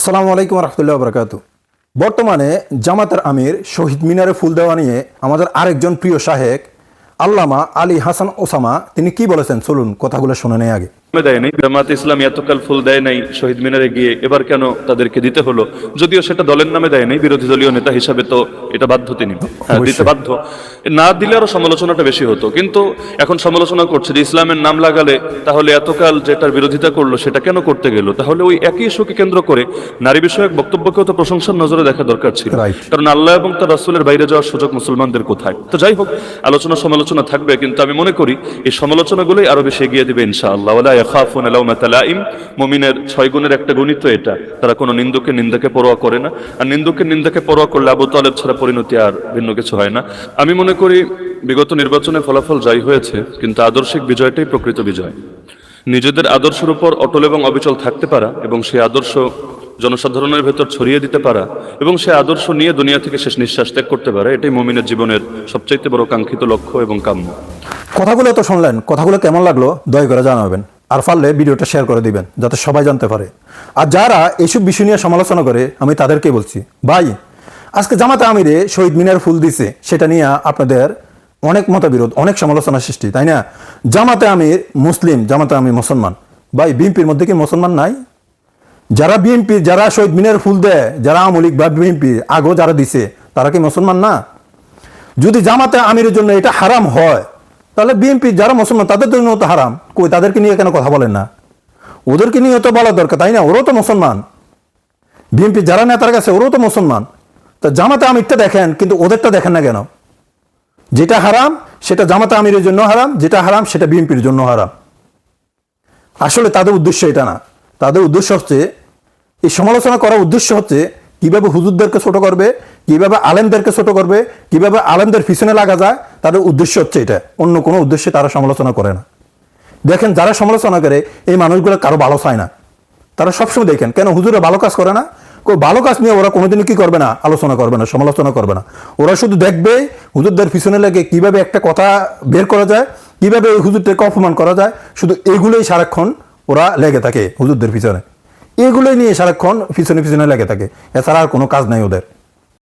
আসসালামু আলাইকুম রহমতুল্লাহ বরকাতু। বর্তমানে জামাতের আমির শহীদ মিনারে ফুল দেওয়া নিয়ে আমাদের আরেকজন প্রিয় শাহেক আল্লামা আলী হাসান ওসামা তিনি কি বলেছেন, চলুন কথাগুলো শুনে নেই আগে। দেয় নাই জামাত ইসলামী এতকাল ফুল দেয় নাই শহীদ মিনারে গিয়ে, এবার কেন তাদেরকে দিতে হলো? যদিও সেটা দলের নামে দেয় নাই, বিরোধী দলীয় নেতা হিসাবে তো এটা বাধ্য তিনি দিতে বাধ্য। না দিলে আরো সমালোচনাটা বেশি হতো, কিন্তু এখন সমালোচনা করছে যে ইসলামের নাম লাগালে তাহলে এতকাল যেটার বিরোধিতা করলো সেটা কেন করতে গেল। তাহলে ওই একই ইস্যুকে কেন্দ্র করে নারী বিষয়ক বক্তব্যকেও তো প্রশংসার নজরে দেখা দরকার ছিল, কারণ আল্লাহ এবং তার রাসূলের বাইরে যাওয়ার সুযোগ মুসলমানদের কোথায়? তো যাই হোক, আলোচনা সমালোচনা থাকবে, কিন্তু আমি মনে করি এই সমালোচনাগুলোই আরো বেশি এগিয়ে দিবে ইনশাআল্লাহ। মুমিনের 6 গুণের একটা গুণই তো এটা, তারা কোনো নিন্দুকের নিন্দাকে পরোয়া করে না, আর নিন্দুকের নিন্দাকে পরোয়া করলে আবু তালেব ছাড়া পরিণতি আর ভিন্ন কিছু হয় না। আমি মনে করি বিগত নির্বাচনে ফলাফল যাই হয়েছে, কিন্তু আদর্শিক বিজয়টাই প্রকৃত বিজয়। নিজেদের আদর্শের উপর অটল এবং অবিচল থাকতে পারা এবং সেই আদর্শ জনসাধারণের ভেতর ছড়িয়ে দিতে পারা এবং সেই আদর্শ নিয়ে দুনিয়া থেকে শেষ নিঃশ্বাস ত্যাগ করতে পারা, এটাই মুমিনের জীবনের সবচাইতে বড় কাঙ্ক্ষিত লক্ষ্য এবং কাম্য। কথাগুলো তো শুনলেন, কথাগুলো কেমন লাগলো দয়া করে জানাবেন, আর পারলে ভিডিওটা শেয়ার করে দিবেন যাতে সবাই জানতে পারে। আর যারা এইসব বিষয় নিয়ে সমালোচনা করে আমি তাদেরকে বলছি, ভাই আজকে জামাতে আমিরে শহীদ মিনার ফুল দিছে, সেটা নিয়ে আপনাদের অনেক মতবিরোধ, অনেক সমালোচনা সৃষ্টি, তাই না? জামাতে আমির মুসলিম, জামাতে আমির মুসলমান। ভাই বিএনপির মধ্যে কি মুসলমান নাই? যারা বিএনপি, যারা শহীদ মিনার ফুল দেয়, যারা আওয়ামী লীগ বা বিএনপি আগেও যারা দিছে, তারা কি মুসলমান না? যদি জামাতে আমিরের জন্য এটা হারাম হয়, তাহলে বিএনপি যারা মুসলমান তাদের জন্য তো হারাম। কই তাদেরকে নিয়ে কেন কথা বলেন না? ওদেরকে নিয়ে তো বলা দরকার, তাই না? ওরাও তো মুসলমান। বিএনপি যারা নেতার কাছে ওরাও তো মুসলমান। তা জামাতে আমিরটা দেখেন, কিন্তু ওদেরটা দেখেন না কেন? যেটা হারাম সেটা জামাতে আমিরের জন্য হারাম, যেটা হারাম সেটা বিএনপির জন্য হারাম। আসলে তাদের উদ্দেশ্য এটা না। তাদের উদ্দেশ্য হচ্ছে, এই সমালোচনা করার উদ্দেশ্য হচ্ছে কিভাবে হুজুরদেরকে ছোট করবে, কিভাবে আলেমদেরকে ছোট করবে, কিভাবে আলেমদের পিছনে লাগা যায়। তাদের উদ্দেশ্য হচ্ছে এটা, অন্য কোনো উদ্দেশ্যে তারা সমালোচনা করে না। দেখেন যারা সমালোচনা করে এই মানুষগুলো কারো ভালো চায় না। তারা সবসময় দেখেন কেন হুজুরা ভালো কাজ করে না, কেউ ভালো কাজ নিয়ে ওরা কোনোদিনই কি করবে না, আলোচনা করবে না, সমালোচনা করবে না। ওরা শুধু দেখবে হুজুরদের পিছনে লেগে কিভাবে একটা কথা বের করা যায়, কিভাবে ওই হুজুরদেরকে অপমান করা যায়, শুধু এগুলোই সারাক্ষণ ওরা লেগে থাকে হুজুরদের পিছনে। এগুলোই নিয়ে সারাক্ষণ পিছনে পিছনে লেগে থাকে, এছাড়া আর কোনো কাজ নাই ওদের।